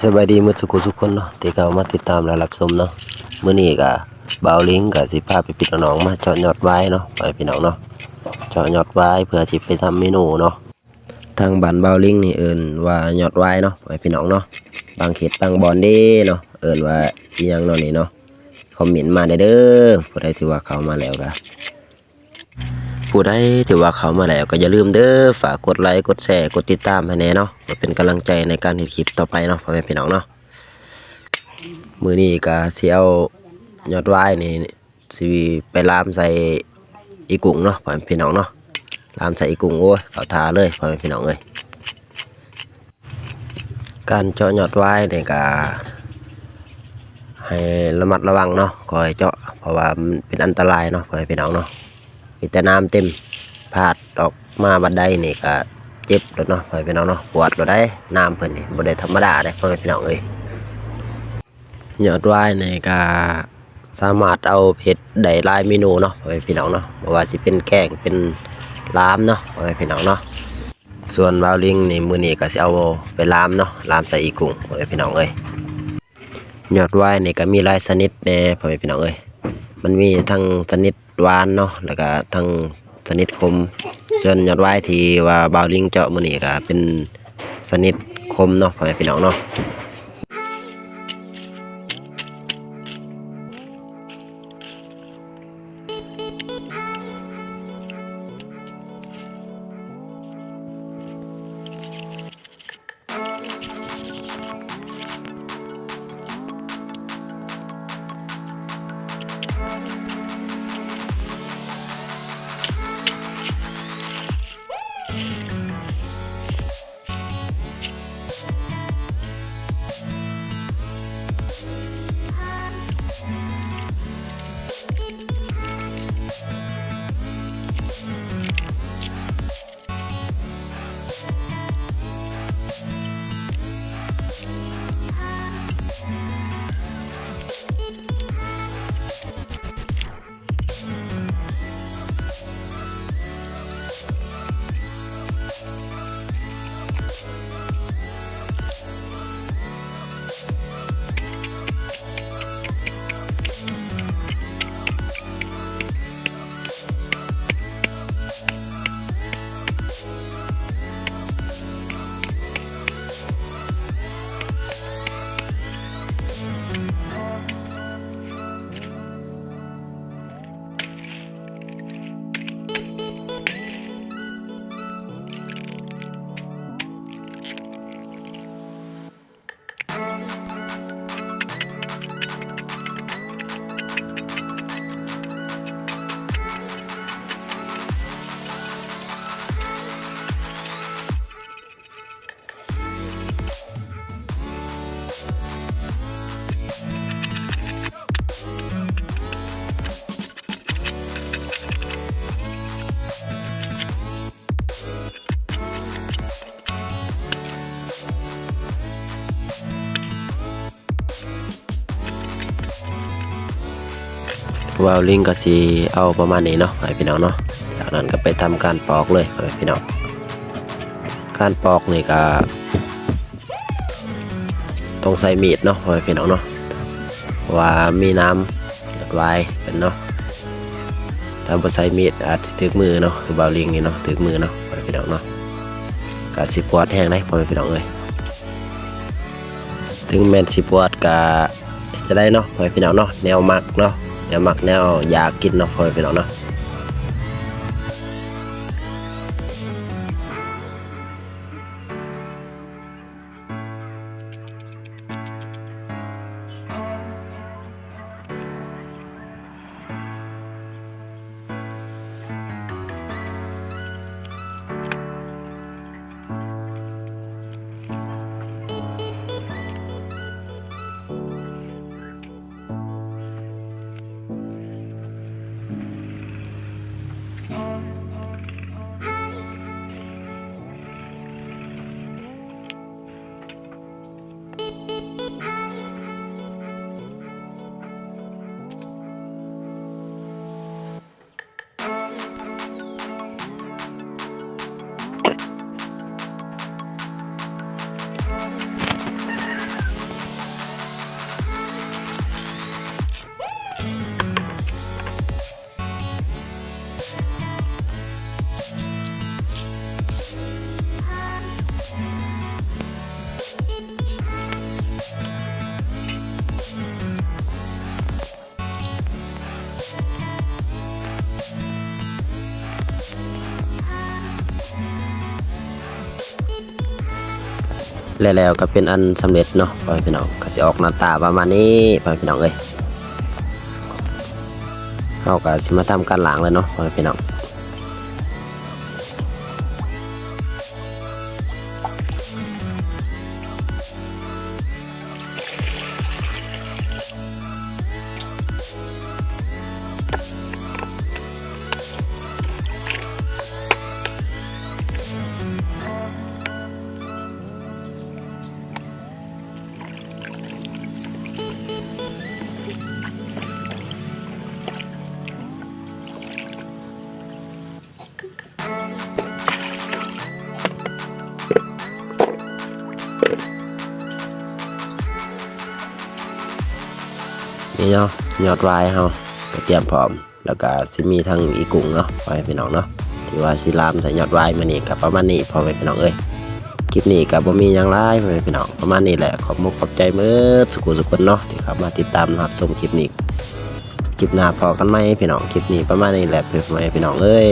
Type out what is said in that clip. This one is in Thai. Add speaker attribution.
Speaker 1: สบายดีหมดสุขทุกคนเนาะที่เข้ามาติดตามและรับชมเนาะมื้อนี้ก็บ่าวลิงก็สิพาพี่น้องๆมาเจาะยอดวายเนาะไปพี่น้องเนาะเจาะยอดวายเพื่อสิไปทำเมนูเนาะทางบ้านบ่าวลิงนี่เอิ้นว่ายอดวายเนาะไปพี่น้องเนาะบางเขตบางบ่อนเด้เนาะเอิ้นว่าอีหยังเนาะนี่เนาะคอมเมนต์มาได้เด้อผู้ใดที่ว่าเข้ามาแล้วก็ผู้ใดที่ว่าเข้ามาแล้วก็อย่าลืมเด้อฝากกดไลค์กดแชร์กดติดตามให้แน่เนาะเพื่อเป็นกำลังใจในการเฮ็ดคลิปต่อไปเนาะพ่อแม่พี่น้องเนาะมื้อนี้ก็สิเอายอดวายนี่สิไปลามใส่อีกุ้งเนาะพ่อแม่พี่น้องเนาะลามใส่อีกุ้งโอ้ยเข้าท่าเลยพ่อแม่พี่น้องเอ้ยการเจาะยอดวายนี่ก็ให้ระมัดระวังเนาะก่อยเจาะเพราะว่ามันเป็นอันตรายเนาะพ่อแม่พี่น้องเนาะมีแต่น้ำเต็มพาดออกมาบัดใดนี่ก็เจ็บแล้วเนาะพ่อแม่พี่น้องเนาะปวดแล้วได้น้ำเพิ่นนี่บ่ได้ธรรมดาเด้พ่อแม่พี่น้องเอ้ยยอดวายนี่ก็สามารถเอาเฮ็ดได้หลายเมนูเนาะพ่อแม่พี่น้องเนาะบ่ว่าสิเป็นแกงเป็นลามเนาะพ่อแม่พี่น้องเนาะส่วนบ่าวลิงนี่มื้อนี้ก็สิเอาไปลามเนาะลามใส่อีกุ้งพ่อแม่พี่น้องเอ้ยยอดวายนี่ก็มีหลายชนิดแน่พ่อแม่พี่น้องเอ้ยมันมีทั้งชนิดหวานเนาะแล้วก็ทั้งชนิดขมส่วนยอดวายที่ว่าบ่าวลิงเจาะมื้อนี้ก็เป็นชนิดขมเนาะพ่อแม่พี่น้องเนาะบ่าวลิงก็สิเอาประมาณนี้เนาะให้พี่น้องเนาะจากนั้นก็ไปทำการปอกเลยให้พี่น้องการปอกนี่ก็ต้องใส่มีดเนาะให้พี่น้องเนาะว่ามีน้ำยอดวายเป็นเนาะถ้าบ่ใส่มีดอาจสิถึกมือเนาะคือบ่าวลิงนี่เนาะถึกมือเนาะให้พี่น้องเนาะก็สิปวดแห้งได้พ่อพี่น้องเอ้ยถึงแม่นสิปวดก็จะได้เนาะให้พี่น้องเนาะแนวมักเนาะแนวมักแนวอยากกินเนาะพ่อพี่น้องเนาะ แล้วก็เป็นอันสำเร็จเนาะพ่อแม่พี่น้องก็จะออกหน้าตาประมาณนี้พ่อแม่พี่น้องเอ้ยเราก็สิมาทำการล้างเลยเนาะพ่อแม่พี่น้องนี่เนาะยอดวายเฮาก็เตรียมพร้อมแล้วก็สิมีทั้งอีกุ้งเนาะพ่อแม่พี่น้องเนาะที่ว่าสิลามใส่ยอดวายมานี่ก็ประมาณนี้พ่อแม่พี่น้องเอ้ยคลิปนี้ก็บ่มีหยังหลายพ่อแม่พี่น้องประมาณนี้แหละขอบมุกขอบใจเมื่อสุขุสุขคนเนาะที่เข้ามาติดตามรับชมคลิปนี้คลิปหน้าพอกันไหมพี่น้องคลิปนี้ประมาณนี้แหละพ่อแม่พี่น้องเอ้ย